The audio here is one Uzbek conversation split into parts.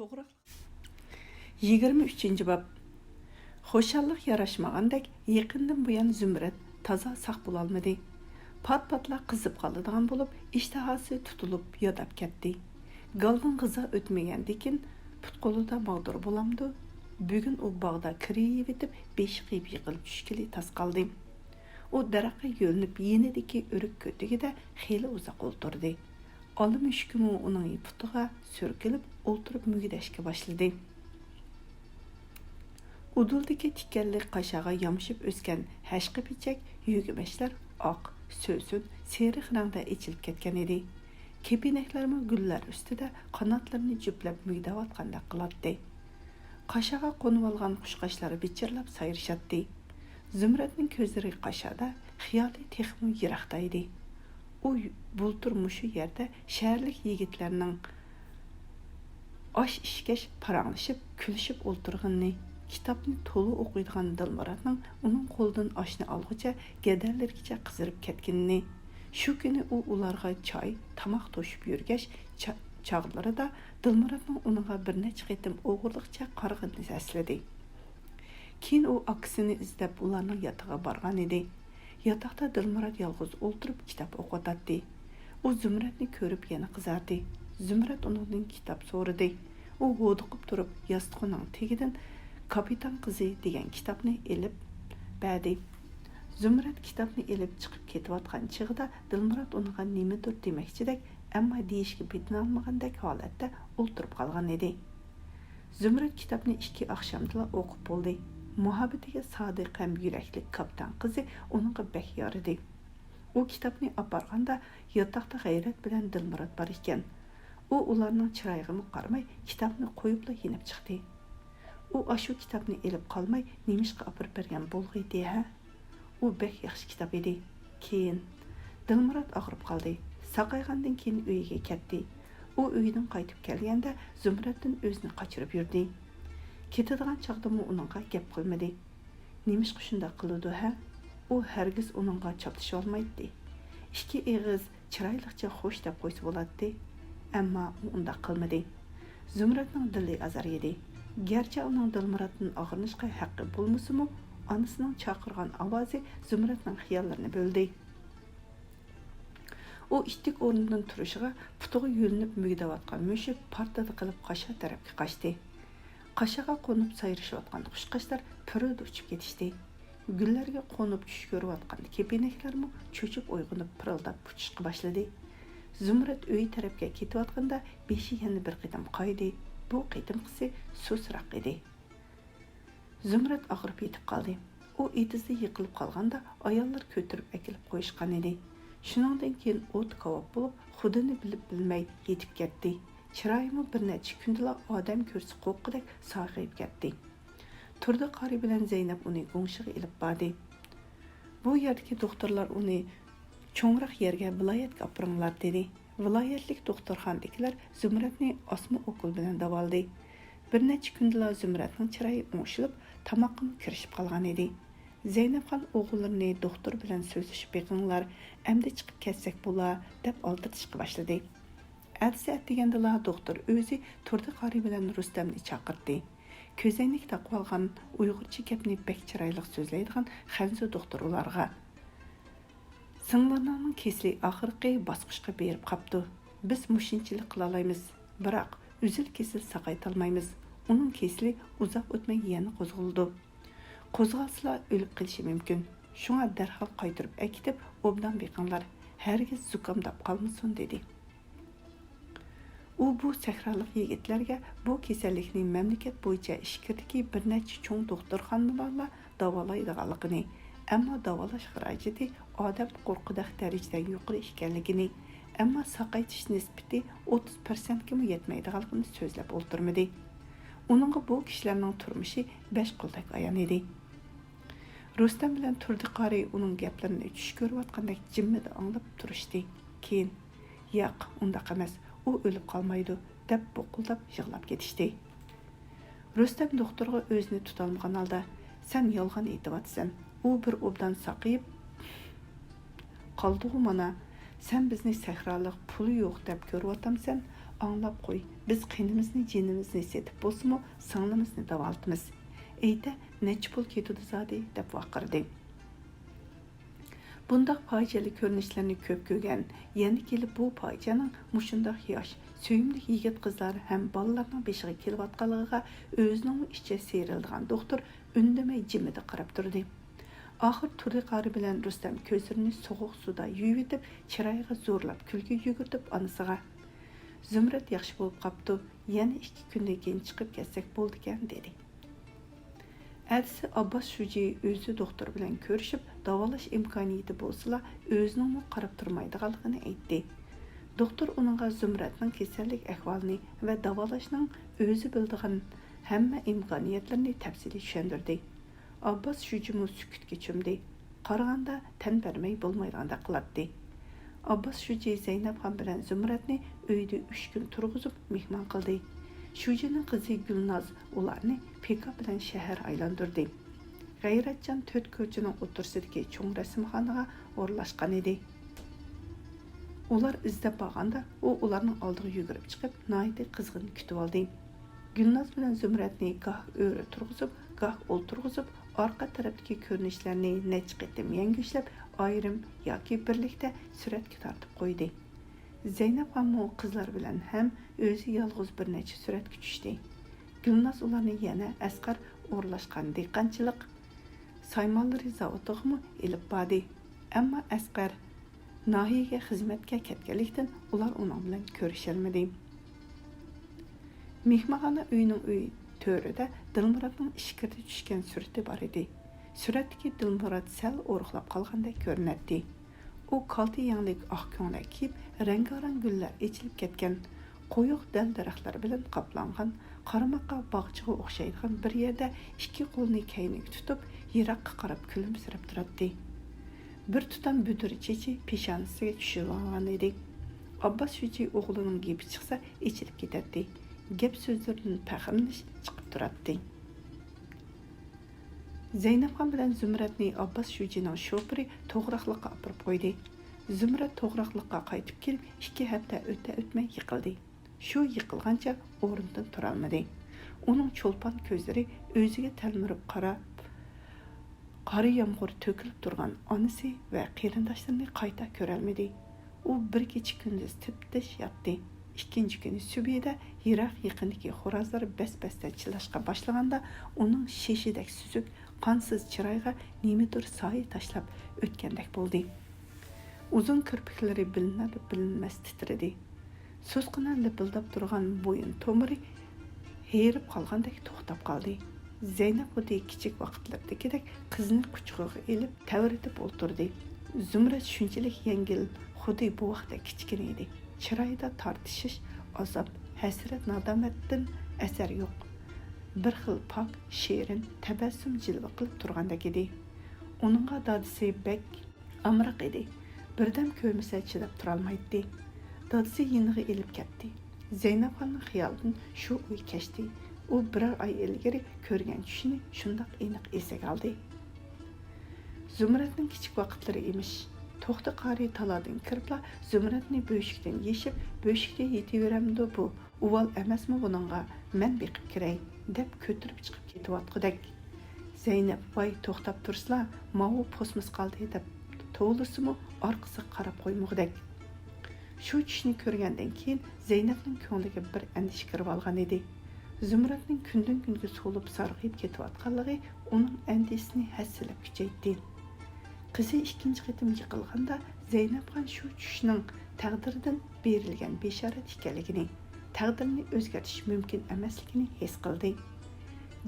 To'g'ri. 23-bab. Xo'shallik yarashmagandek yaqindan buyon Zumrat toza saq bo'lolmadi. Pat-patla qizib qoladigan bo'lib, ishtahasi tutilib yodab ketdi. Galdan g'iza o'tmagandikin put-qo'lida mag'dur bo'lamdi. Bugun u bog'da kirib etib, beshi qiyib yiqilib tushkili tas qoldi. U daraxtga yo'linib yenidagi o'rik ko'tigida xeyli uzoq o'ltirdi. Olim mushkumu uning putiga so'rkilib o'ltirib mugidashga boshladi. Uduldagi tikanli qashaga yamshib o'sgan hashqi pichak yugimashlar oq, so'sun, seriq rangda ichilib ketgan edi. Kepinaklarmi gullar ustida qanotlarini juplab mugdayotgandek qiladi. Qashaga qo'nib olgan qushqashlari bichirlab sayrishadi. Zumratning ko'zlari qashada, xiyoli texmi yiroqda edi. U bultur mushu yerda shaharlik yigitlarning osh ishkash paranglashib, kulishib o'ltirganini, kitobni to'liq o'qiydigan Dilmuratning uning qo'lidan oshni olguncha gadarlargacha qizirib ketganini, shu kuni u ularga choy, tomoq to'shib yurgash chog'larida Dilmuratning uningga bir necha qitim o'g'irliqcha qarg'ini esladi. Keyin u akisini izlab ularning yotog'iga borgan edi. Yotoqda Dilmurat yolg'iz o'ltirib kitob o'qiyotdi. U Zumratni ko'rib yana qizardi. Zumrat uningdan kitob so'radi. U g'odiqib turib yostiqning tagidan Kapitan qizi degan kitobni elib berdi. Zumrat kitobni elib chiqib ketayotgan chig'ida Dilmurat unga nimadir demoqchidek, ammo deyishga betinolmagandek holatda o'ltirib qolgan edi. Zumrat kitobni 2 oqshomda o'qib bo'ldi. Muhabbatiga sodiq ham yurakli kapitan qizi uningga bek yoridi. U kitobni aparganda yotoqda g'ayrat bilan Dilmurat bor ekan. U ularning chiroyiga qaramay kitobni qo'yibla yenib chiqdi. U ashu kitobni elib qolmay nemishqa opirib bergan bo'lg'iydi ha? U bek yaxshi kitob edi. Keyin Dilmurat og'rib qoldi. Saqaygandan keyin uyiga ketdi. U uyidan qaytib kelganda Zumratdan o'zini qochirib yurdi. Ketadigan chaqdimi uningga gap qilmadi. Nemishqa shunda qiladi ha? U hargiz uningga choptisha olmaydi. 2 og'iz chiroyliqcha xo'sh deb qo'ysa bo'ladi. Ammo u unda qilmadi. Zumratning dili azar edi. Gerçi uning Dilmuratdan og'rinishga haqqi bo'lmasa-mu, onasining chaqirgan ovozi Zumratning xiyollarini bo'ldi. U ittik o'rnidan turishiga putiga yo'linib mugdayotgan mushuk partada qilib qasha tarafga qochdi. Qashaga qo'nib sayrishayotgan qushqashlar purud uchib ketishdi. Gullarga qo'nib tush ko'rayotgan kepinaklarmi cho'chib uyg'onib pirildab uchishga boshladi. Zumrat uy tarafga ketayotganda beshi yana bir qitim qaydi. Bu qitimqisi susroq edi. Zumrat og'rib yetib qoldi. U etizda yiqilib qolganda ayollar ko'tirib akilib qo'yishgan edi. Shuningdan keyin o't kavob bo'lib, xudini bilib bilmay yetib ketdi. Chiroyimi bir necha kundala odam ko'rsa qo'qqidek sog'ayib ketdi. Turdi qari bilan Zaynab uni go'ngshiga ilib bordi. Bu yerdagi doktorlar uni cho'ngroq yerga viloyatga opiringlar dedi. Viloyatlik doktorxonaliklar Zumratni osma o'kul bilan davoldi. Bir necha kundala Zumratning chiroyi o'ngshilib, tamoqqa kirishib qolgan edi. Zaynabxon o'g'illarini doktor bilan so'zlashib beqinglar, endi chiqib ketsak bo'lar deb oldirishga boshladi. Atsa degandala doktor o'zi turdi qari bilan Rustamni chaqirdi. Ko'zoynak taqib olgan Uyg'urcha gapni bek chiroyli so'zlaydigan Xanzo doktor ularga Singlarning kesli oxirgi bosqichga berib qapti. Biz mushinchilik qila olamiz, biroq uzil kesil saqaytolmaymiz. Uning kesli uzoq o'tmay yana qo'zg'aldi. Qo'zg'alsa o'lib qolishi mumkin. Shunga darhol qaytirib akitib, obdan beqinglar, hargiz zukamdab qolmasin dedi. U bu sahralik yigitlarga bu kasallikning mamlakat bo'yicha ishkirdagi bir necha cho'ng doktorxonalarla davolaydiganligini, ammo davolash xarajati odam qo'rqidaq darajada yuqori ekanligini, ammo saqaytish nisbati 30% ga yetmaydiganligini so'zlab o'ltirmadi. Uning bu kishilarning turmushi 5 qo'ldak ayon edi. Rustam bilan turdi qari uning gaplarini tush ko'rayotgandek jimmida anglab turishdi. Keyin, "Yo'q, undaq emas. U o'lib qolmaydi" deb bo'qildab yig'lab ketishdi. Rustam doktorga o'zini tutolmagan holda, "Sen yolg'on aytyapsan. U bir obdan saqayib qoldi mana. Sen bizni sahroliq puli yo'q deb ko'ryotamsan. Anglab qo'y. biz qinimizni, jinimizni setib bo'lsa-mu, singlimimizni davolatamiz. Eyda, necha pul ketadi zodi deb vaqirdi. Bundaq fojiali ko'rinishlarni ko'p ko'rgan, yana kelib bu fojianing mushundaq yosh, söyümlü yigit qizlar ham bolalarning beshiga kelayotganligiga o'zining ichi serilgan doktor indamay jimida qarab turdi. Axir turdi qari bilan Rustam ko'zlarini sovuq suda yuvib etib, chiroyiga zo'rlab kulgi yugurtib onasiga Zumrat yaxshi bo'lib qopti, yana 2 kundan keyin chiqib ketsak bo'ldi ekan dedi. Әдісі Abbas Şuji өзі doktor bilan ko'rishib, davolash imkoniyati bo'lsa, o'zining qarab turmaydiganligini aytdi. Doktor uningga Zumratning kasallik ahvolini va davolashning o'zi bildigan hamma imkoniyatlarni tafsiliy tushuntirdi. Abbas Şuji sukutga cho'mdi. Qaraganda tan bermay bo'lmaydiganda qiladi. Abbas Şuji Zaynab ham bilan Zumratni uyda 3 kun turg'izib mehmon qildi. Şujining qizi Gulnaz ularni pika bilan shahar aylantirdi. G'ayratjon 4 ko'chaning o'tirsidagi cho'ng rasmxonaga o'rlashgan edi. Ular izlab borganda u ularning oldiga yugurib chiqib, noyati qizg'in kutib oldi. Gulnaz bilan Zumratni goh o'ri turg'izib, goh o'ltirg'izib, orqa tarafdagi ko'rinishlarni necha qitim yangilab, ayrim yoki birlikda suratga tortib qo'ydi. Zeynep ham qizlar bilan ham o'zi yolg'iz bir necha suratga tushdi. Gulnaz ularni yana Asqar o'rlashgan dehqonchilik saymonlari zavodiga elib bordi. Ammo Asqar nahiyaga xizmatga ketganlikdan ular uning bilan ko'risholmadi. Mehmonxona uyining to'rida Dilmuratning ishkirda tushgan surati bor edi. Suratdagi Dilmurat sal o'rg'lab qolgandek ko'rinadi. U kalti yanglik oq ko'ylak kiyib, rangarang gullar echilib ketgan, qo'yiq dal daraxtlar bilan qoplangan, qarmoqqa bog'chiga o'xshaydigan bir yerda 2 qo'lini kayniga tutib, yiroqqa qarab kulimsirab turadi. Bir tutam budur chechi peshonasiga tushib olgan edi. Abbas Şuji o'g'lining gapi chiqsa, echilib ketadi. Gap so'zlardan faxrlanish chiqib turadi. Zeynep ham bilan Zumratni Abbas Şujining shofiri to'g'raqliqqa olib qo'ydi. Zumrat to'g'raqliqqa qaytib kelib 2 hafta o'tmay yiqildi. Shu yiqilgancha o'rnidan tura olmadi. Uning cho'lpon ko'zlari o'ziga talmirib qarab, qari yomg'ir to'kilib turgan onasi va qarindoshlarini qayta ko'ra olmadi. U bir kecha kunduz tip-tish yotdi. Ikkinchi kuni subida yiroq yaqindagi xo'rozlar bas-basda chillashga boshlaganda uning shishidek suzuk qonsiz chiroyga nimadir soya tashlab o'tgandek bo'ldi. Uzun kirpiklari bilinmas titradi. So'zqina lipildab turgan bo'yin tomiri herib qolgandek to'xtab qoldi. Zeynep xuddi kichik vaqtlardagidek qizni quchog'iga elib tavritib o'ltirdi. Zumrat shunchalik yengil, xuddi bu vaqtda kichkina edi. Chiroyda tortishish, azob, hasrat, nadomatdan asar yo'q. Bir xil pok, shirin, tabassum jilva qilib turgandek edi. Uningga dadisi bek amriq edi. Birdam ko'rmasa chidab tura olmaydi. Dadisi yiniga elib ketdi. Zeynep xonning xiyolidan shu uy kechdi. U biror oy ilgari ko'rgan tushini shundoq aniq esiga oldi. Zumratning kichik vaqtlari emish. To'xta qari taladan kiribla Zumratni bo'shikdan yeshib, bo'shikda yetaveramdi bu. Uval emasmi buningga? Men beqib kiray deb ko'tirib chiqib ketayotgandek. Zeynep voy to'xtab tursizlar, ma'u posmis qoldi deb to'g'lisimi orqasiga qarab qo'ymog'dek. Shu tushni ko'rgandan keyin Zeynepning ko'ngliga bir andish kirib olgan edi. Zumratning kundan kunga so'lib sarg'ayib ketayotganligi uning andisini hassilab kuchaytirdi. Qizi ikkinchi qitim yiqilganda Zeynep ham shu tushning taqdirdan berilgan besharat ekanligini, taqdirni o'zgartirish mumkin emasligini his qildi.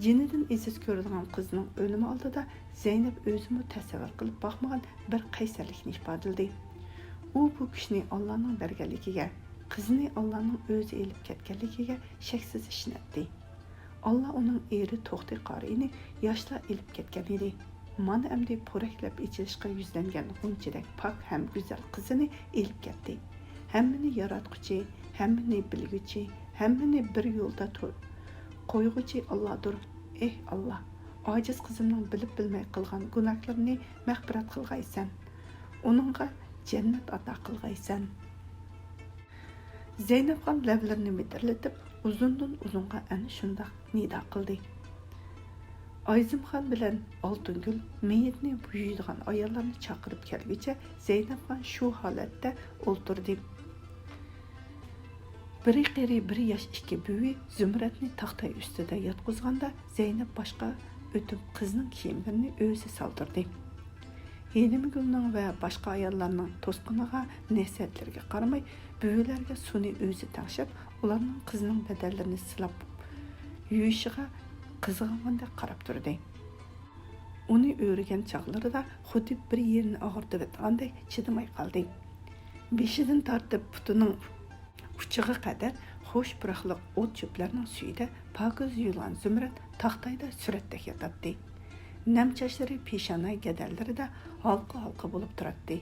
Jinidan esiz ko'radigan qizning o'limi oldida Zeynep o'zini tasavvur qilib boqmagan bir qaysarlikni ifodaladi. U bu kishini Allohning berganligiga, qizini Allohning o'zi elib ketganligiga shaksiz ishonadi. Alloh uning eri To'xti qorini yoshlar elib ketgan edi. Mana endi po'raklab ichilishga yuzlangan g'unchidek pok ham go'zal qizini elib ketdi. Hammani yaratquchi, hammani bilguchi, hammani bir yo'lda qo'yg'uchi Allohdir. Alloh, ojiz qizimning bilib bilmay qilgan gunohlarini mag'firat qilg'aysan. Uningga jannat ato qilg'aysan. Zeynep ham lablarini midirlatib, uzundan uzunga ana shundoq nida qildi. Ayzimxon bilan Oltingul meyitni buyuydigan ayollarni chaqirib kelguncha Zeynabxon shu holatda o'ltirdi. Biri qeri, bir yosh ikki buvi Zumradni taxta ustida yotqizganda Zeynab boshqa o'tib qizning kiyimlarini o'zi soldirdi. Yenimgulning va boshqa ayollarning to'sqiniga, nasihatlarga qaramay, buvilarga suvni o'zi taqshab, ularning qizining badallarini silab yuyishiga qiziqganda qarab turdi. Uni o'rgan chaqlarida xuddi bir yerini og'irtib o'tgandek chidamay qoldi. Beshidan tortib putining uchiga qadar xo'sh puraqliq o't cho'plarning suyida pokiz yuyilgan Zumrad taxtayda suratdek yotadi. Nam chochlari peshona gadallarida halqa bo'lib turadi.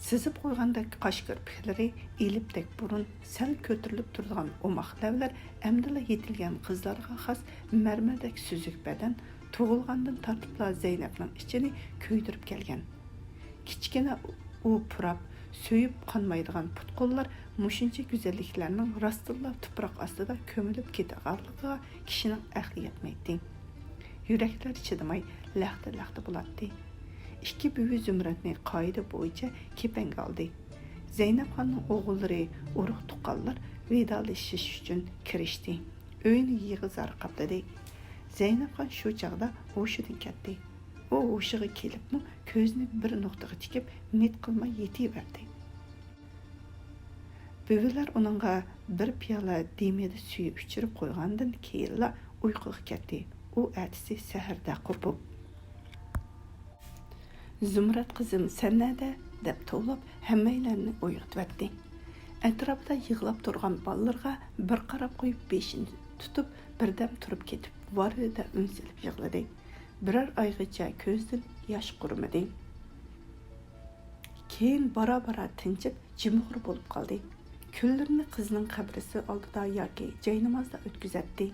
Sizib qo'ygandek qosh kirpiklari, elipdek burun, sal ko'tarilib turgan omoq lavlar amdila yetilgan qizlarga xos marmardek suzuk badan tug'ilgandan tortibla Zeynabning ichini kuydirib kelgan. Kichkina u purab, so'yib qonmaydigan put-qo'llar mushuncha go'zalliklarning rostilla tuproq ostida ko'milib ketganligiga kishining aqli yetmaydi. Yuraklar chidamay laxta bo'ladi. İki büyü Zümrətni qayda bo'yicha kepanga oldi. Zeynabxonning o'g'illari, urug' tuqqanlar vidolashish uchun kirishdi. Uyni yig'i zarqabladi. Zeynabxon shu chaqda hushidan ketdi. U hushiga kelibmi, ko'zini bir nuqtaga tikib, nit qilmay yetiverdi. Büyülər onunğa bir piyola demida suyu içirib qo'ygandan keyinla uyquga ketdi. U ertasi saharda qurib Zumrad qizim sen nerede deb to'lab hammaylarni uyg'otdi. Atrofda yig'lab turgan bolalarga bir qarab qo'yib beshini tutib birdan turib ketib vorida unsilib yig'ladi. Birer oygacha ko'zdan yosh qurmadi. Keyin bora tinchib jimg'ur bo'lib qoldi. Kunlarni qizning qabrisi oldida yoki joy namozda o'tkazadi.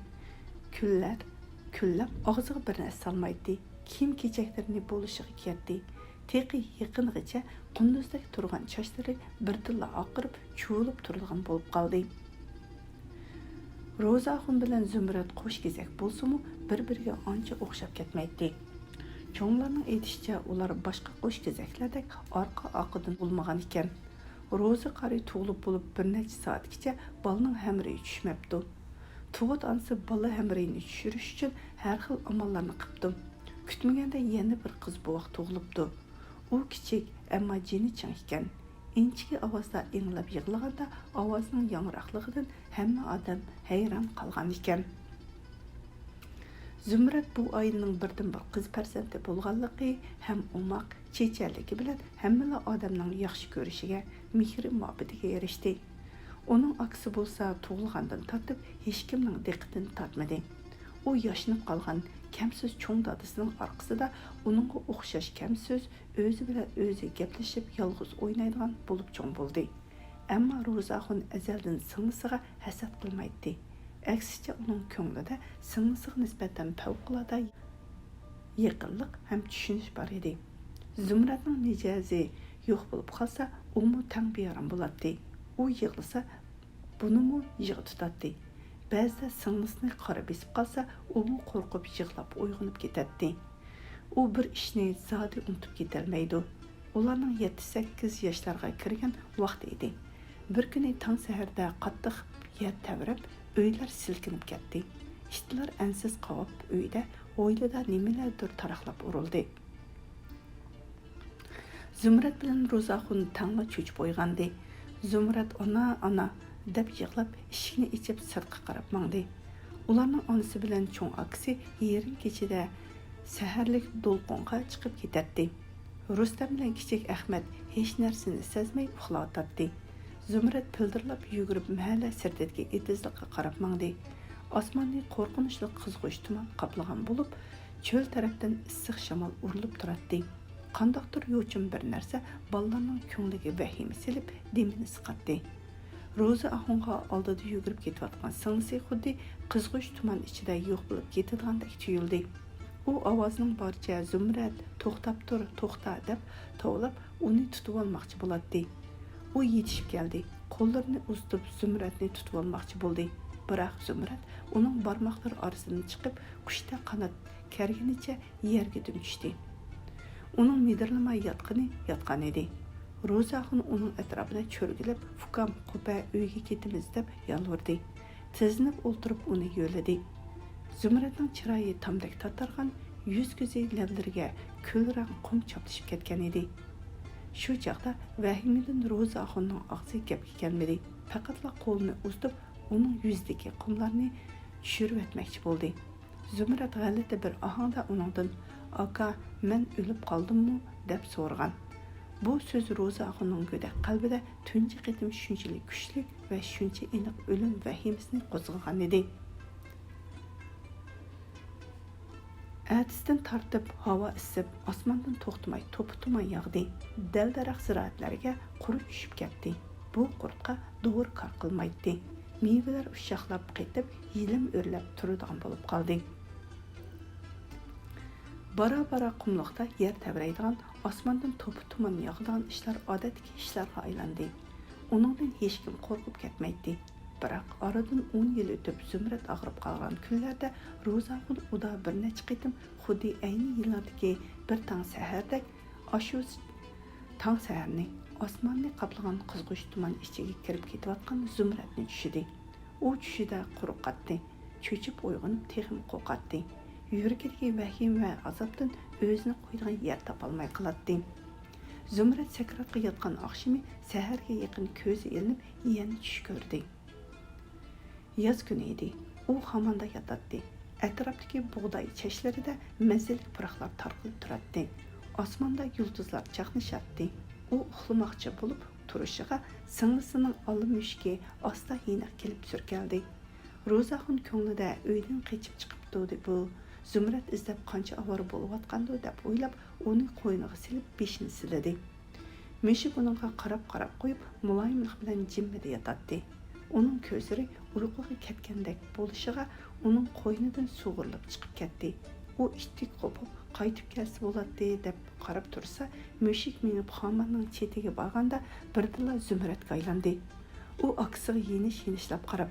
Kunlab og'ziga bir narsa solmaydi. Kiyim kechaklarini bo'lishiga ketdi. Teqi yaqingacha qunduzdek turgan chochlari birdilla oqirib, chuvilib turgan bo'lib qoldi. Ro'zaxon bilan Zumrad qo'sh kezak bo'lsa-mu, bir-biriga ancha o'xshab ketmaydi. Cho'nglarning aytishicha, ular boshqa qo'sh kezaklardek orqa-oqidan bo'lmagan ekan. Ro'za qari tug'ilib bo'lib bir necha soatgacha bolaning hamriga tushmabdi. Tug'ut ansi bola hamrini tushirish uchun har xil amallarni qildi. Kutmaganda yana bir qiz buvoq tug'ilibdi. U kichik, ammo jini chang ekan. Inchki ovozda inglab yig'laganda ovozning yangroqligidan hamma odam hayron qolgan ekan. Zumrad bu oilaning birdan-bir qiz farzandi bo'lganligi ham umoq, chechanligi bilan hamma odamning yaxshi ko'rishiga, mehr-muhabbatiga erishdi. Uning aksi bo'lsa, tug'ilgandan tortib hech kimning diqqatini tortmadi. U yashinib qolgan kamsiz cho'ng dadasining orqasida uningga o'xshash kamsiz o'zi bilan o'zi gaplashib yolg'iz o'ynaydigan bo'lib cho'ng bo'ldi. Ammo Ro'zaxon azaldan singlisiga hasad qilmaydi. Aksicha uning ko'nglida singlisiga nisbatan favqulodda yaqinlik ham tushunish bor edi. Zumradning mijozi yo'q bo'lib qolsa, u mu tang beyaram bo'ladi. U yig'lasa, bunimi yig'i tutadi. Ba'zida singlisini qora besib qolsa, u qo'rqib yig'lab uyg'onib ketadi. U bir ishni zodi unutib ketolmaydi. Ularning 7-8 yoshlarga kirgan vaqt edi. Bir kuni tong saharda qattiq yer tavrab, uylar silkinib ketdi. Ishlar ansiz qovib uyda, o'ylida nimalardir taraqlab urildi. Zumrad bilan Ro'zaxon tangla cho'chib uyg'ondi. Zumrad ona deb yig'lab eshikni ichib sirtqa qarab mangdi. Ularning onasi bilan cho'ng aksi yerin kechida saharlik do'lqonga chiqib ketadi. Rustam bilan kichik Ahmad hech narsani sezmay uxlayotdi. Zumrad pildirlab yugurib mahalla sirtidagi etizlikqa qarab mangdi. Osmonni qo'rqinchli qizg'ish tuman qoplagan bo'lib, cho'l tarafdan issiq shamol urilib turadi. Qandoqdir yo'chin bir narsa bolalarning ko'ngliga vahima silib, demini siqatdi. Ro'za ahunga oldida yugurib ketayotgan singlisi xuddi qizg'ish tuman ichida yo'q bo'lib ketadigandak tuyuldi. U ovozning boricha Zumrad to'xtab tur, to'xta deb tovlab uni tutib olmoqchi bo'ladi. U yetishib keldi. Qo'llarini uzatib Zumradni tutib olmoqchi bo'ldi. Biroq Zumrad uning barmoqlari orasidan chiqib, qushda qanot kerginicha yerga dumchishdi. Uning midirlamay yotgan edi. Rozaxon uning atrofida cho'rgilib, "Fukam, qo'pa, uyga ketimiz" deb yolvordi. Tizinib o'ltirib uni yo'ladi. Zumradning chiroyi tamdak tatargan, yuz-ko'zi lablariga ko'lrang qum choplashib ketgan edi. Shu chaqda vahimadan Rozaxonning og'zi gapga kelmadi. Faqatla qo'lini uzatib, uning yuzidagi qumlarni tushirib etmoqchi bo'ldi. Zumrad g'alati bir ohangda uningdan "Aka, men o'lib qoldimmi?" deb so'ragan. Bu so'z Rozaxonning go'dak qalbida tunji qitim shunchalik kuchli va shuncha aniq o'lim vahimasini qo'zg'agan edi. Әтістен тартып, havo isib, osmondan to'xtamay to'pi-tuman yog'di. Dal-daraxt ziroatlarga qurut tushib ketdi. Bu qurtqa doğru kar qilmaydi. Meyvelar ushshaqlab ketib, yilim o'rlab turadigan bo'lib qoldi. Bara-bara qumliqda yer tavraydigan, osmondan to'pi-tuman yog'digan ishlar odatdagi ishlarga aylandi. Uningdan hech kim qo'rqib ketmaydi. Biroq aradan 10 yil o'tib Zumrad og'rib qolgan kunlarda Rozaxon uda bir necha qitim xuddi ayni yillardagi bir tong sahardek ashu tong saharni osmonni qaplagan qizg'ish tuman ichiga kirib ketayotgan Zumradni tushidi. U tushida quruqqatdi, cho'chib uyg'onib texim qo'qatdi. Yuragidagi vahim va azobdan o'zini qo'ydigan yer topolmay qoladi. Zumrad sakratga yotgan oqshimi saharga yaqin ko'zi ilinib yana tush ko'rdi. Yaz kuni edi. U hamanda yotadi. Atrofdagi bug'doy chashlarida mazali puraqlar tarqalib turadi. Osmonda yulduzlar chaqnashardi. U uxlamoqchi bo'lib turishiga singlisining olmushki asta yeniq kelib surkaldi. Rozaxon ko'nglida uydan qochib chiqibdi bu. Zumrad izlab qancha avara bo'layotgandi deb o'ylab, uning qo'yniga silib beshini siladi. Mushuk uningga qarab qo'yib, muloyimlik bilan jimmida yotadi. Uning ko'zlari uyquga ketgandek bo'lishiga uning qo'ynidan sug'urilib chiqib ketdi. U ishtik qo'pib qaytib kelsa bo'ladi deb qarab tursa, mushuk minib xamirning chetiga borganda birdila Zumradga aylandi. U aksiga yenishlab qarab,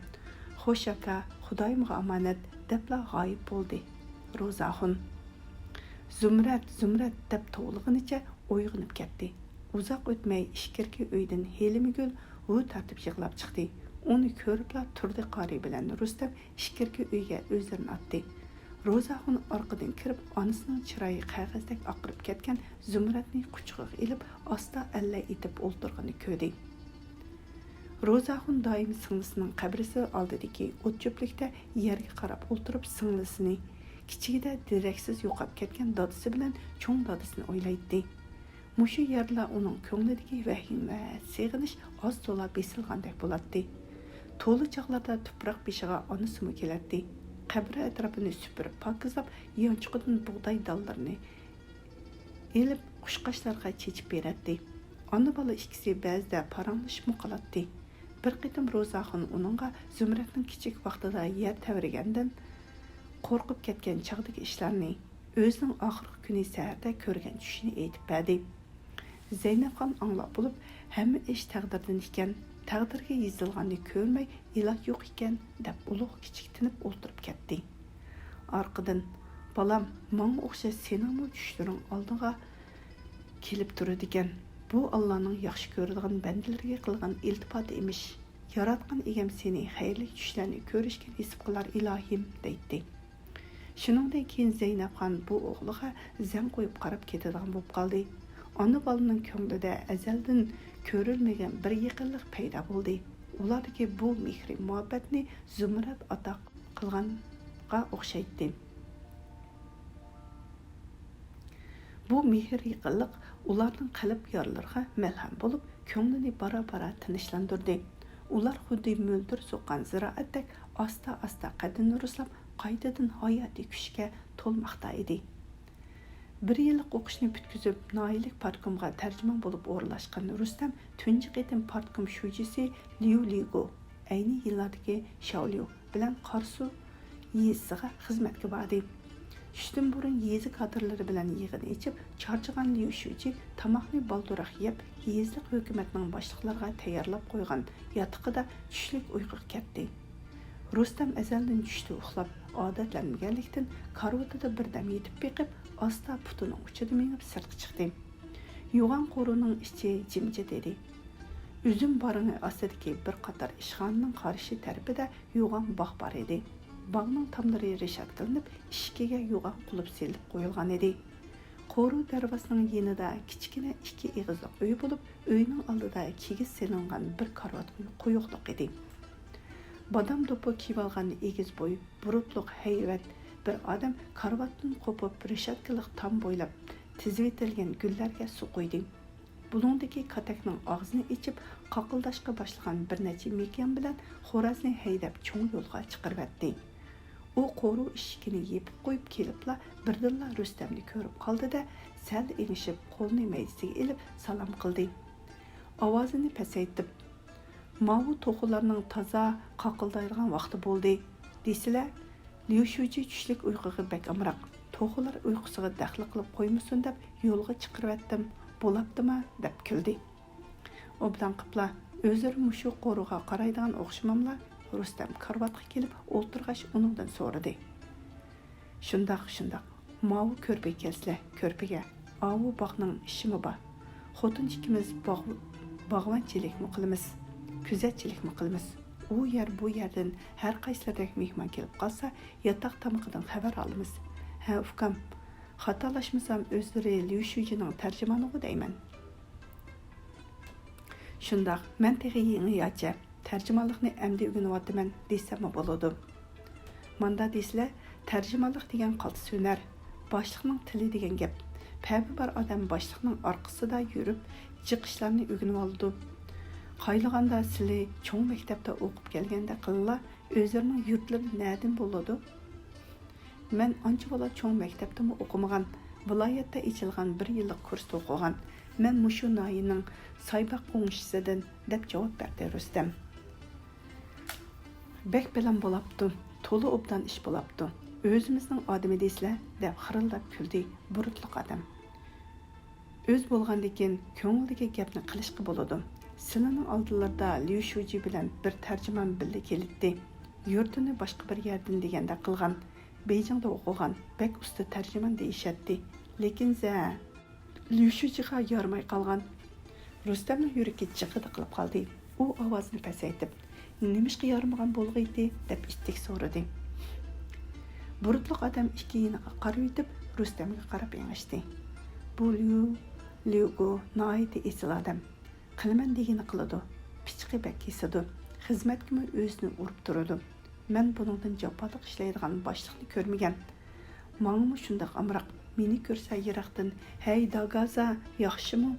"Xo'sh aka, Xudoyimga omonat" debla g'oyib bo'ldi. Rozaxon Zumrad deb to'g'lig'inicha uyg'onib ketdi. Uzoq o'tmay ishkirki uydan Helimigul u tartib yig'lab chiqdi. Onu ko'ribla turdi qari bilan Rustam ishkirki uyga o'zlarini atdi. Rozaxon orqadan kirib, onasining chiroyi qog'ozdek oqirib ketgan Zumradni quchog'iga ilib, asta alla etib o'ltirganini ko'rdi. Rozaxon doim singlisining qabrisi oldidagi o'tcho'plikda yerga qarab o'ltirib singlisini kichigida deraksiz yo'qab ketgan dadasi bilan cho'ng dadasini o'ylaydi. Mushu yerlar uning ko'nglidagi vahim va seg'inish oz to'la besilgandek bo'ladi. To'li chaqlarda tuproq beshiga onasimi keladi. Qabri atrofini supurib pokizlab, yonchiqdan bug'doy dallarini elib qushqashlarga chechib beradi. Ona bola ikkisi ba'zida paranglashib qoladi. Bir qitim Rozaxon uningga Zumradning kichik vaqtida yer tavrigandan qo'rqib ketgan chaqdagi ishlarni o'zining oxirgi kuni saharda ko'rgan tushini aytib berdi. Zeynabxon anglab bo'lib, hamma ish taqdirdan ekan, taqdirga yozilganini ko'rmay iloj yo'q ekan deb ulug' kichik tinib o'ltirib ketdi. Orqadan, "Balam, menga o'xshash seningmi tushlaring oldiga kelib turadi ekan. Bu Allohning yaxshi ko'radigan bandalarga qilgan iltifoti emish. Yaratgan egam seni xayrli tushlarni ko'rishga nasib qilar ilohim" deydi. Shuningdek keyin Zeynabxon bu o'g'liga zam qo'yib qarab ketadigan bo'lib qoldi. Ona bolaning ko'nglida azaldan ko'rilmagan bir yaqinlik paydo bo'ldi. Ulardagi bu mehri muhabbatni Zumrad ata qilganga o'xshaydi. Bu mehr yaqinlik ularning qalb yorlariga malham bo'lib, ko'nglini bara-bara tinchlantirdi. Ular xuddi mo'ldir so'qqan ziroatdek asta-asta qadini ruslab, qaytadan hayotiy kuchga to'lmoqda edi. Bir yillik o'qishni bitkizib, noyilik partkomga tarjimon bo'lib o'rlashgan Rustam tunji qitim partkom shujisi Liu Ligo, ayni yillardagi Shaoliu bilan Qarsu yezisiga xizmatga bordi. Tushdan burun yezi kadrlari bilan yig'in ichib, charchagan Liu Shuji tamoqni balduroq yeb, yezlik hukumatning boshliqlariga tayyorlab qo'ygan yotiqida tushlik uyquga ketdi. Rustam azaldan tushdi uxlab, odatlanmaganlikdan karvatida birdam yetib beqib, asta putining uchida mengib sirtqa chiqdi. Yo'g'on qo'rining ichi jimjit edi. Üzüm barıngı astidagi bir qator ishxonaning qarshi tarafida yo'g'on bog' bor edi. Bog'ning tomlari reshatqilinib, ishkiga yo'g'on qulib selib qo'yilgan edi. Qo'ru darvosining yonida kichkina ikki egizlik uy bo'lib, uyning oldida kigiz selingan bir karvat qo'yuqliq edi. Badam do'pi kiyib olgan egiz bo'y, burutliq hayvat bir odam karvatdan qo'pib reshatqiliq tom bo'ylab tizib etilgan gullarga suv qo'ydi. Bulundaki katakning og'zini ichib, qaqildashga boshlagan bir necha mekan bilan xo'razni haydab cho'ng yo'lga chiqaribdi. U qo'ru eshigini yepib qo'yib kelibla birdilla Rustamni ko'rib qoldi-da, sal enishib qo'lni maydasiga ilib salom qildi. Ovozini pasaytib, "Mavu to'g'ularning toza qaqildaydigan vaqti bo'ldi" desilar, Liushuji tushlik uyquga bak amroq. To'g'ular uyqusiga daxli qilib qo'ymasin deb yo'lga chiqaribdim. Bo'labdimi deb kuldi. O bilan qipla o'zlari mushu qo'ruga qaraydigan o'xshamamlar Rustam karvatga kelib o'ltirg'ach uningdan so'radi. Shundoq. Mavu ko'rpaga kelsizlar, ko'rpaga. Avu bog'ning ishimi bor. Xotin ikkimiz bog'vanchilikmi qilamiz, kuzatchilikmi qilamiz. U yer bu yerdan har qaysilardek mehmon kelib qolsa, yotoq tamiqidan xabar olamiz. Ha, ukam, xatolashmasam o'zlari Liushujining tarjimoniga deyman. Shundoq, men texi yangi yacha tarjimonlikni amdi o'rganyapman desam bo'ladi. Manda deslar, tarjimonlik degan qaltis hunar, boshliqning tili degan gap. Pabi bor odam boshliqning orqasida yurib, jiqishlarni o'rganib oldi. Qaylaganda sizlar cho'ng maktabda o'qib kelganda qillar, o'zlarining yurtlari na'din bo'ladi. Men ancha bola cho'ng maktabdami o'qimagan, viloyatda ichilgan 1 yillik kursda o'qigan. Men mushu noyining Saybaq qo'nishisidan deb javob berdi Rustam. Bek bilan bo'libdi, to'li obdan ish bo'libdi. O'zimizning odami deysizlar deb xirildab kuldi burutliq odam. O'z bo'lgandan ko'ngildagi gapni qilishga bo'ladi. Sizlarning oldinglarda Liushuji bilan bir tarjimon birga keldi. Yurtini boshqa bir yerdan deganda qilgan. Beijingda o'qigan, bek usta tarjimon deyishadi. Lekin Liushujiga yormay qolgan. Rustamning yuragi jiqidi qilib qoldi. U ovozini pasaytib, "Nimishqa yormagan bo'lg'iydi?" deb istik so'radi. Burutliq odam ikki yiniga qarab yetib, Rustamga qarab yang'ishdi. Bu Liugo noiti esil odam. Qilaman degani qiladi. Pichqi bak kesadi. Xizmatgimi o'zini urib turadi. Men buningdan jopaliq ishlaydigan boshliqni ko'rmagan. Mangmi shundoq amroq meni ko'rsa yiroqdan, "Hey Dagaza, yaxshimi?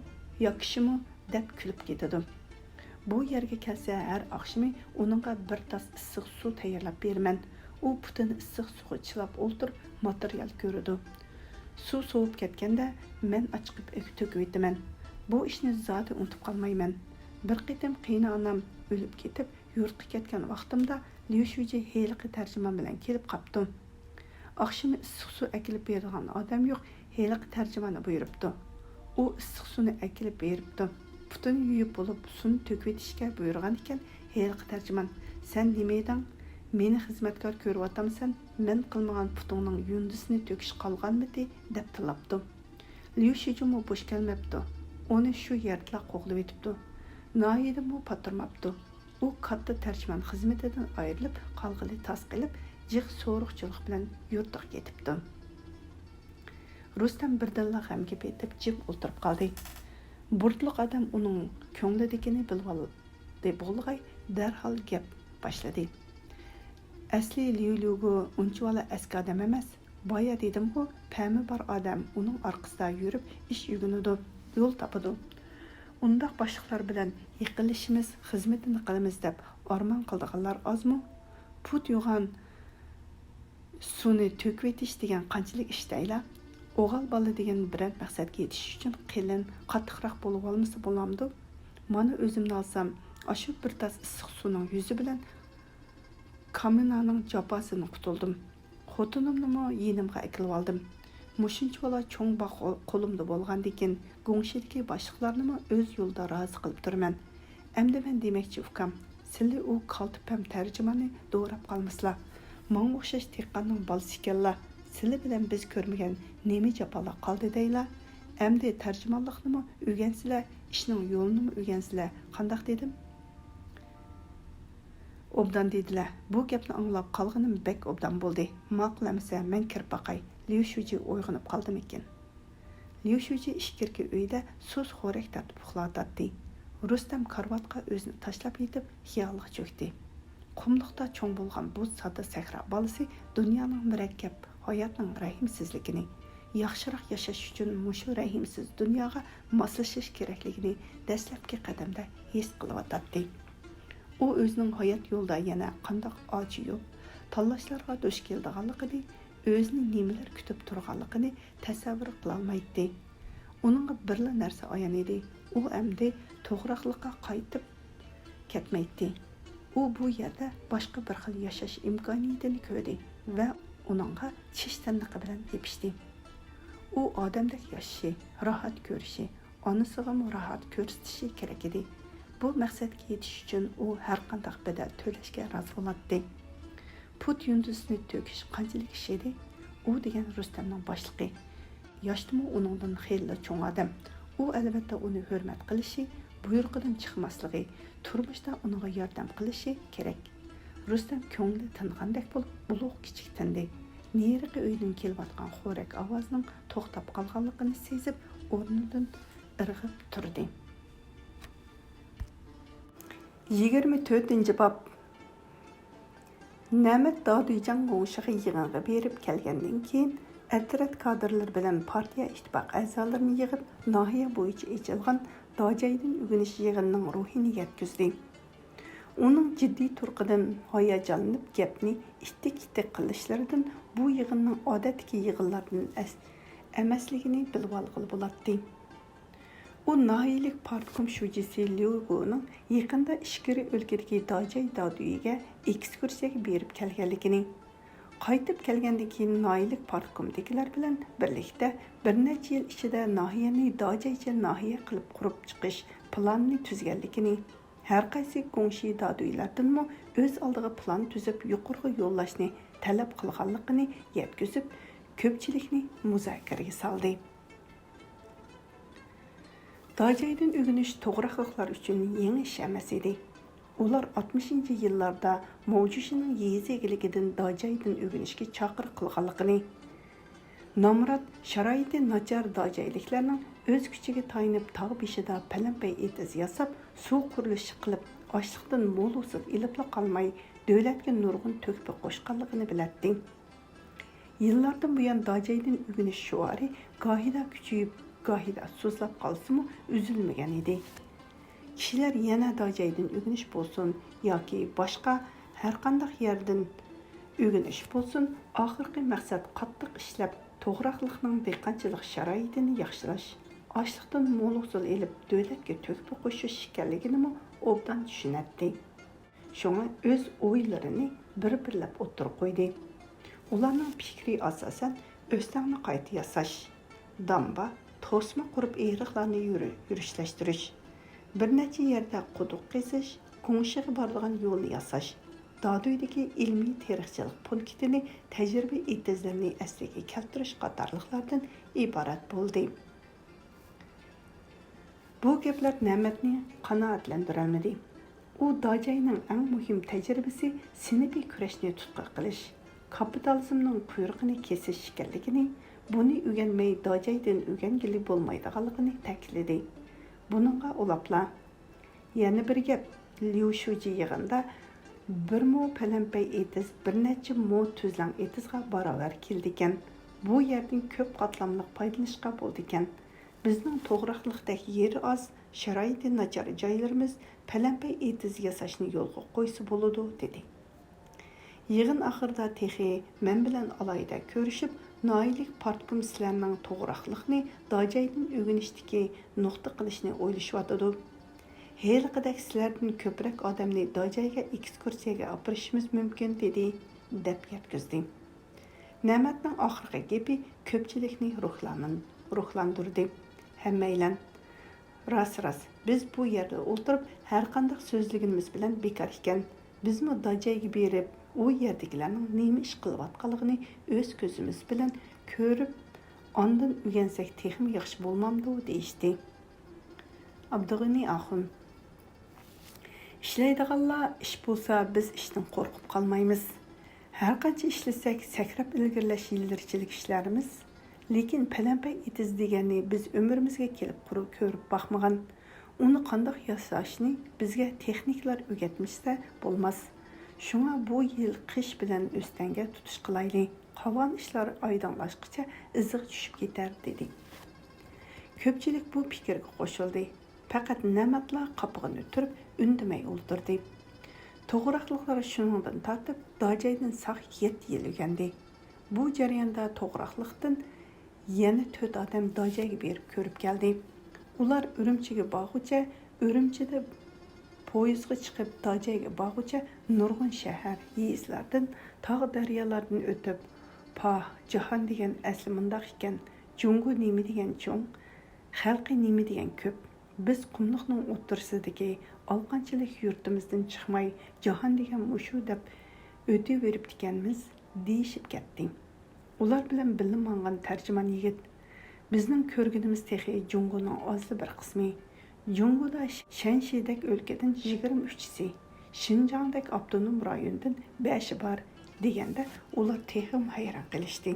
Yakshimi?" deb kulib ketadi. Bu yerga kelsa har oqshimi uningga bir tas issiq suv tayyorlab beraman. U putini issiq suvga chilab o'ltirib material ko'radi. Suv sovib ketganda men ochqib to'kib etaman. Bu ishni zoti unutib qolmayman. Bir qitim qiyni onam o'lib ketib, yurtga ketgan vaqtimda Liushuji heliqi tarjimon bilan kelib qaptim. Oqshimi issiq suv akilib beradigan odam yo'q, heliqi tarjimoni buyuribdi. U issiq suvni akilib beribdi. Putini yuyib bo'lib, suvni to'kib etishga buyurgan ekan, heliqi tarjimon, "Sen nimayding? Meni xizmatkor ko'ryapsansan, men qilmagan putingning yundisini to'kish qolganmidi?" deb tilabdi. Liushujimi bo'sh kelmabdi. Onu shu yerda qo'g'lib etibdi. Noyidimi patirmabdi. U katta tarjimon xizmatidan ayrilib, qalqili tas qilib, jiq so'riqchilik bilan yurtga ketibdi. Rustam birdalla g'amga betib jim o'tirib qoldi. Burtliq odam uning ko'nglidagini bilib oldi. Bo'lg'ay darhol gap boshladi. Asli Liugo unchavala eski odam emas. Boya dedim-ku, pami bor odam uning orqasida yurib ish o'rganadi, yo'l topadi. Undaq boshliqlar bilan yiqilishimiz, xizmatini qilamiz deb armon qildiganlar ozmi? Put yo'g'on suvni to'kib etish degan qanchalik ishdaylar? O'g'il bola degan biror maqsadga yetish uchun qilin, qattiqroq bo'lib olmasa bo'lamdi. Mana o'zimni olsam, ashu bir tas issiq suvning yuzi bilan kaminaning jopasini qutuldim. Xotinimni yenimga akilib oldim. Mushuncha bola cho'ng qo'limda bo'lgandan go'ngshidagi boshliqlarni o'z yo'lda rozi qilib turaman. Endi men demoqchi ukam, Sizlar u kaltıp ham tarjimani doğrab qalmıslar. Manga o'xshash dehqonning bolasi ekanlar. Sizlar bilan biz ko'rmagan nima jafolar qoldi deylar. Endi tarjimonlikni o'rgansizlar, ishning yo'lini o'rgansizlar. Qandoq dedim? Obdan dedilar. Bu gapni anglab qolganim bek obdan bo'ldi. Ma'qul emasa men kirib baqay. Liu Shuji uyg'onib qoldim ekan. Liu Shuji ishkirki uyda so'z xo'rak tartib uxlatadi. Rustam karvatga o'zini tashlab yetib, xiyolga cho'kdi. Qumliqda cho'ng bo'lgan bu sodda sahro bolasi dunyoning murakkab, hayotning rahimsizligini, yaxshiroq yashash uchun mushu rahimsiz dunyoga moslashish kerakligini dastlabki qadamda his qilyotdi. U o'zining hayot yo'lida yana qandoq oji yo'l tanlashlarga duch kelganligini, o'zini nimalar kutib turganligini tasavvur qila olmaydi. Uning birla narsa ayon edi. U endi to'g'rilikqa qaytib ketmaydi. U bu yerda boshqa bir xil yashash imkoniyatini ko'rdi va uningga chish tanliqi bilan yepishdi. U odamdek yashashi, rohat ko'rishi, onasiga rohat ko'rsatishi kerak edi. Bu maqsadga yetish uchun u har qanday bedel to'lashga rozi bo'ladi. Put yulduzini to'kish qanchalik ish edi? U degan Rustamning boshlig'i. Yoshdimi uningdan xeyli cho'ng odam. U albatta uni hurmat qilishi, buyrug'idan chiqmasligi, turmushda unga yordam qilishi kerak. Rustam ko'ngli tinqandek bo'lib, ulug' kichik tindi. Neriqi uydan kelayotgan xo'rak ovozning to'xtab qolganligini sezib, o'rnidan irg'ib turdi. 24-bob. Namat Daduyjan qo'shiga yig'inga berib kelgandan keyin Atrat kadrlar bilan partiya ittifoq a'zolarini yig'ib, nahiya bo'yicha ochilgan Dajaydin o'g'inish yig'inining ruhini yetkazdi. Uning jiddiy turqidan hayajonlanib gapni ittik-ittik qilishlaridan bu yig'inning odatdagi yig'inlardan emasligini bilib olg'ili bo'ladi. U nahiyalik partkom shujisi Liugo'ning yaqinda ishkiri o'lkadagi Dajay Daduyiga ekskursiyaga berib kelganligini, qaytib kelgandan keyin nahiyalik partkomdagilar bilan birlikda bir necha yil ichida nahiyani Dajaycha nahiya qilib qurib chiqish planini tuzganligini, har qaysi qo'ngshi daduylardanmi o'z oldiga plan tuzib yuqoriga yo'llashni talab qilganligini yetkazib, ko'pchilikni muzokaraga soldi. Dajaydin o'g'inish to'g'riliklar uchun yangi ish emas edi. Ular 60-yillarda Mavjushining yezi egiligidan Dajaydin o'g'inishga chaqiriq qilganligini, nomrod sharoiti nachar dajayliklarning o'z kuchiga tayinib tog' beshida palanpay etiz yasab, suv qurilishi qilib, ochliqdan mo'l o'sib ilibla qolmay, davlatga nurg'un to'kpa qo'shganligini biladi. Yillardan buyon Dajaydin o'g'inish shuari gohida kuchayib, gohida so'zlab qolsa-mu uzilmagan edi. Kishilar yana Dajaydin o'g'inish bo'lsin yoki boshqa har qanday yerdan o'g'inish bo'lsin, oxirgi maqsad qattiq ishlab to'g'rilikning dehqonchilik sharoitini yaxshilash, ochliqdan mo'l hosil elib davlatga to'kpa qo'shish ekanligini obdan tushunadi. Shunga o'z o'ylarini bir-birlab o'tirib qo'ydi. Ularning fikri asosan o'stangni qayta yasash, damba, to'sma qurib eriqlarni yurishlashtirish, bir necha yerda quduq qazish, qo'ngshiga boradigan yo'lni yasash, Daduydagi ilmiy tarixchilik punktini tajriba etizlarini asliga keltirish qatorliqlardan iborat bo'ldi. Bu gaplar Namatni qanoatlantirolmadi. U Dajayning eng muhim tajribasi sinifiy kurashni tutqi qilish, kapitalizmning quyrug'ini kesish ekanligini, buni o'rganmay Dajaydin o'rgangili bo'lmaydiganligini ta'kidladi. Buningga ulapla yana bir gap, Liu Shuji yig'inda bir mo palanpay etiz, bir necha mo tuzlang etizga barobar keldi ekan. Bu yerdan ko'p qatlamli foydalanishga bo'ldi ekan. Bizning to'g'rilikdagi yeri oz, sharoiti nachar joylarimiz palanpay etiz yasashni yo'lga qo'ysa bo'ladi, dedi. Yig'in oxirida texi men bilan alayda ko'rishib, noyilik partkom sizlarning to'g'rilikni Dajaydin o'g'inishdagi nuqta qilishni o'ylashyotdi. Heliqidak sizlardan ko'proq odamni Dajayga ekskursiyaga opirishimiz mumkin, dedi, deb yetkazdi. Namatning oxirgi gapi ko'pchilikni ruhlantirdi. Hammaylan Ras, biz bu yerda o'tirib har qanday so'zligimiz bilan bekor ekan. Bizmi dajayga berib, u yerdagilarning nima ish qilayotganligini o'z ko'zimiz bilan ko'rib, ondan o'rgansak texmi yaxshi bo'lmamdi deyishdi. Abdug'ani Axun: ishlaydiganlar ish bo'lsa, biz ishdan qo'rqib qolmaymiz. Har qancha ishlasak, sakrab ilgirlash yildirchilik ishlarimiz, lekin palampay etiz deganni biz umrimizga kelib qurib ko'rib baxmagan. Uni qandoq yasashni bizga texniklar o'rgatmishsa bo'lmas. Shunga bu yil qish bilan o'stanga tutish qilayli. Qolgan ishlar oydinlashqicha iziq tushib ketar dedi. Ko'pchilik bu fikrga qo'shildi. Faqat Namatlar qapig'ini turib indamay o'ltirdi. To'g'raqliqlar shuningdan tortib dajaydan saq 7 yil o'gandi. Bu jarayonda to'g'raqliqdan yana 4 odam dajayga berib ko'rib keldi. Ular Urumchiga borguncha, Urumchida poyezdga chiqib dajayga borguncha nurg'un shahar, yezlardan, tog' daryolardan o'tib, jahon degan asli mundaq ekan, Jungo nima degan cho'ng, xalqi nima degan ko'p. Biz qumliqning o'ttirsidagi alqanchilik yurtimizdan chiqmay, jahon degan mushu deb o'tib verib ekanmiz, deyishib ketdi. Ular bilan bilinmagan tarjimon yigit: bizning ko'rganimiz texi Jungoning ozli bir qismi. Jungoda Shanxidek o'lkadan 23si, Xinjiangdek avtonom rayondan 5 bor deganda ular texim hayron qilishdi.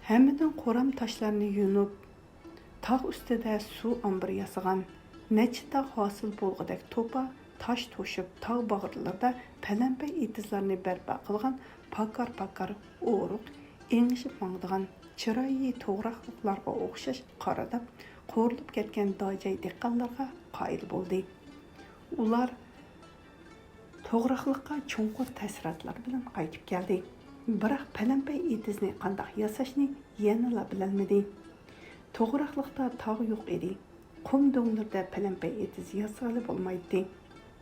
Hammadan qo'ram toshlarni yunib, tog' ustida suv ombiri yasagan, nechta hosil bo'lg'idek to'pa tosh to'shib, tog' bag'rlarida palampay etizlarni barpo qilgan pakar o'ruq, engishib mangdigan chiroyi to'g'raqliqlarga o'xshash qaradab, qo'rilib ketgan dajay dehqonlarga qoyil bo'ldi. Ular to'g'raqliqqa chunqur ta'sirotlar bilan qaytib keldi. Biroq palampay etizni qanday yasashni yanala bilolmadi. To'g'raqliqda tog' yo'q edi. Qum do'nglarda palampay etiz yasali bo'lmaydi.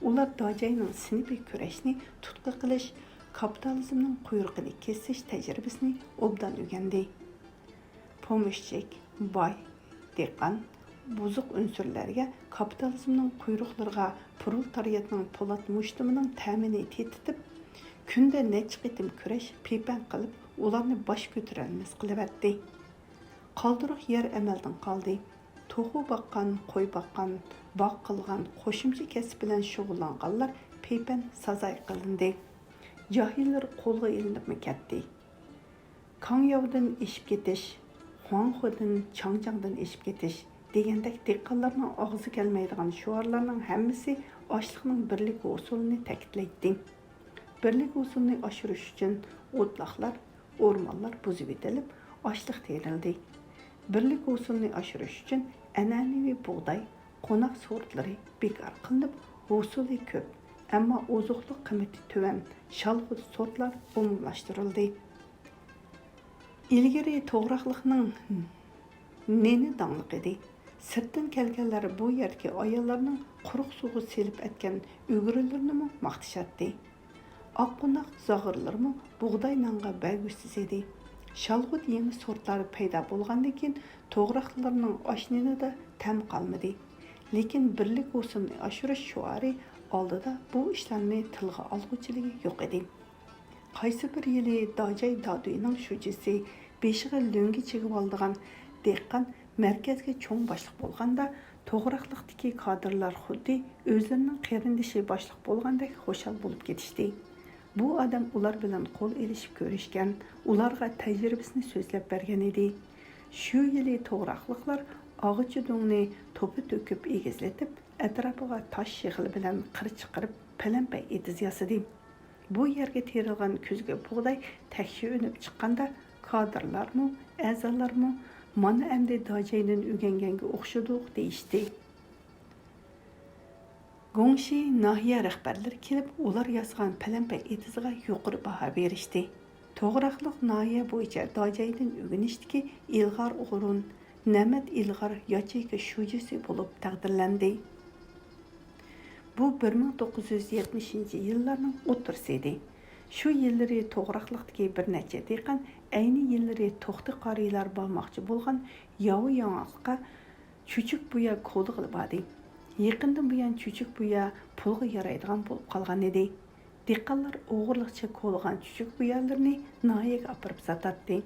Ular dajayning siniy kurashni tutqi qilish, kapitalizmning quyrug'ini kesish tajribasini obdan o'rgandi. Pomishchik, boy, dehqon, buzuq unsurlarga kapitalizmning quyruqlariga proletariatning po'lat mushtimining ta'mini tetitib, kunda necha qitim kurash pepan qilib, ularni bosh ko'tarolmas qilibdi. Qoldiroq yer amaldan qoldi. To'g'u baqqan, qo'y baqqan, bog' qilgan, qo'shimcha kasb bilan shug'ullanganlar pepan sazay qilindi. Jahillar qo'lga ilinib ketdi. Kangyovdan eshib ketish, Huangxo'dan, Changjiangdan eshib ketish degandek dehqonlarning og'zi kelmaydigan shuarlarning hammasi ochliqning birlik usulini ta'kidlaydi. Birlik usulini oshirish uchun o'tloqlar, o'rmonlar buzib etilib, ochliq terildi. Birlik usulini oshirish uchun an'anaviy bug'doy, qo'noq sortlari bekor qilinib, usuli ko'p, ammo ozuqlik qiymati tuvan shalg'ut sortlar umumlashtirildi. Ilgari to'g'raqliqning neni dangliq edi. Sirtdan kelganlar bu yerga ayollarning quruq suvga selib etgan o'g'rilarini maqtashatdi. Oqqo'noq zag'irlarmi bug'doy nonga bag'usiz edi. Shalg'ut yangi sortlar paydo bo'lgandan keyin to'g'raqliqlarning oshnida tam qolmadi. Lekin birlik usulini oshirish shuari oldida bu ishlarni tilga olg'uvchiligi yo'q edi. Qaysi bir yili dajay daduining shujisi beshiga lo'ngi chigib oldigan dehqon markazga cho'ng boshliq bo'lganda, to'g'raqliqdagi kadrlar xuddi o'zlarining qarindishi boshliq bo'lgandek xushal bo'lib ketishdi. Bu odam ular bilan qo'l elishib ko'rishgan, ularga tajribasini so'zlab bergan edi. Shu yili to'g'raqliqlar og'ichi do'ngni to'pi to'kib egizlatib, atrofiga tosh shig'ili bilan qirchiqirib palampay etiz yasadi. Bu yerga terilgan kuzga bug'doy takshi o'nib chiqqanda kadrlarmi, a'zolarmi mana endi dajaydan o'rganganga o'xshadik deyishdi. Gongshi nahiya rahbarlari kelib, ular yasgan palampay etizga yuqori baho berishdi. To'g'raqliq nahiya bo'yicha dajaydan o'rganishdiki ilg'or o'g'rin, Namat ilg'or yacheyka shujisi bo'lib taqdirlandi. Bu 1970-yillarning o'ttirisi edi. Shu yillari to'g'raqliqdagi bir necha dehqon ayni yillari to'xti qorilar bormoqchi bo'lgan yovi yong'oqqa Чүчүк буя қолы қылбады. Yaqindan buyon chuchuk buya pulga yaraydigan bo'lib qolgan edi. Dehqonlar o'g'irliqcha ko'lgan chuchuk buyalarni noyaga opirib sotadi.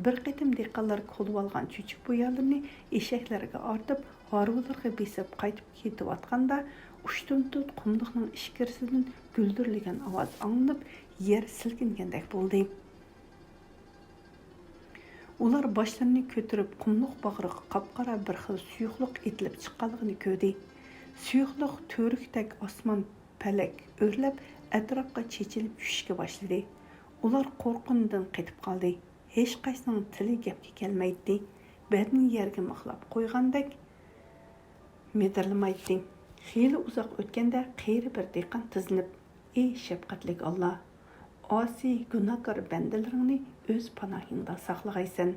Bir qitim dehqonlar ko'lib olgan chuchuk buyalarni eshaklarga ortib, horvularga besib qaytib ketayotganda ushtumtut qumliqning ichkarisidan guldirlagan ovoz anglanib, yer silkingandek bo'ldi. Ular boshlarini ko'tarib qumliq bag'riga qapqara bir xil suyuqliq etilib chiqqanligini ko'rdi. Suyuqliq to'rikdek osmon palak o'rlab atrofga chechilib tushishga boshladi. Ular qo'rqindan qetib qoldi. Hech qaysining tili gapga kelmaydi. Badni yerga mixlab qo'ygandek medirlamaydi. Xeyli uzoq o'tganda qeyri bir dehqon tizilib, "Ey shafqatli Alloh, osiy gunohkor bandalaringni o'z panohingda saqlag'aysan.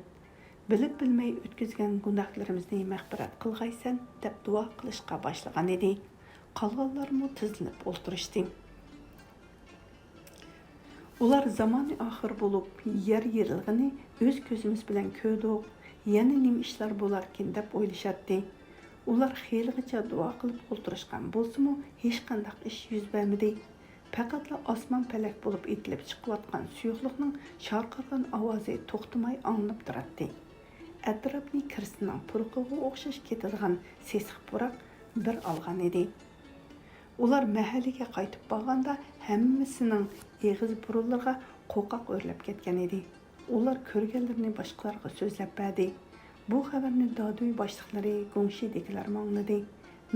Bilib bilmay o'tkazgan gunohlarimizni mag'firat qilg'aysan" deb duo qilishga boshlagan edi. Qolganlarmi tizilib o'ltirishdi. Ular zamoni oxir bo'lib, yer yerilg'ini o'z ko'zimiz bilan ko'rdik. Yana nima ishlar bo'larkin deb o'ylashadi. Ular xeyligacha duo qilib o'ltirishgan bo'lsa-mu, hech qanday ish yuz bermadi. Faqatla osmon palak bo'lib etilib chiqayotgan suyuqlikning sharqirgan ovozi to'xtamay anglanib turadi. Atrofni kirsining purqiga o'xshash ketadigan sesiq puroq bir olgan edi. Ular mahallaga qaytib borganda hammasining eg'iz burunlariga qo'qoq o'rlab ketgan edi. Ular ko'rganlarini boshqalarga so'zlab berdi. Bu xabarni Daduy boshliqlari Gongshidagilar angladi.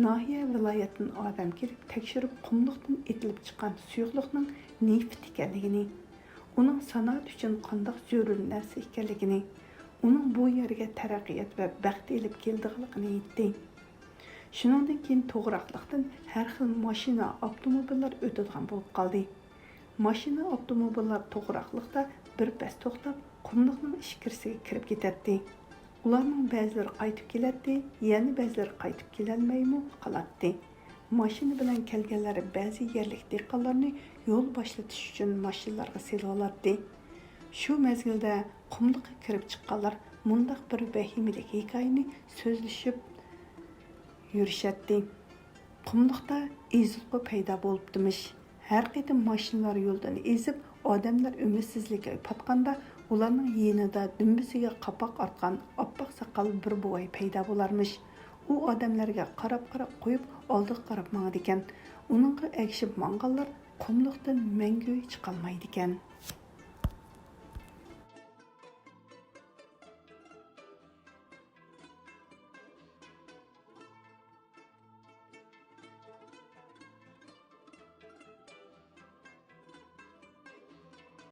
Nahiye viloyatdan odam kelib tekshirib qumliqdan etilib chiqqan suyuqlikning neft ekanligini, uning sanoat uchun qanday zarur narsa ekanligini, uning bu yerga taraqqiyot va baxt elib keldiganligini aytdi. Shuningdan keyin to'g'riqlikdan har xil mashina, avtomobillar o'tadigan bo'lib qoldi. Mashina, avtomobillar to'g'riqlikda bir pas to'xtab, qumliqning ichkarisiga kirib ketadi. Ularning ba'zilari qaytib keladi, yana ba'zilari qaytib kelolmaymi qoladi. Mashina bilan kelganlari ba'zi yerlik dehqonlarni yo'l boshlatish uchun mashinalarga selib oladi. Shu mezgilda qumliqqa kirib chiqqanlar mundaq bir vahimalik hikoyani so'zlashib yurishadi. Qumliqda ezilqi paydo bo'libdimish. Har qitim mashinalar yo'ldan ezib, odamlar umidsizlikka patqanda ularning yenida dumbisiga qapoq ortgan oppoq soqol bir buvay paydo bo'larmish. U odamlarga qarab qo'yib, oldiga qarab mangdi ekan. Uningga egishib manganlar qumliqdan mangu chiqolmaydi ekan.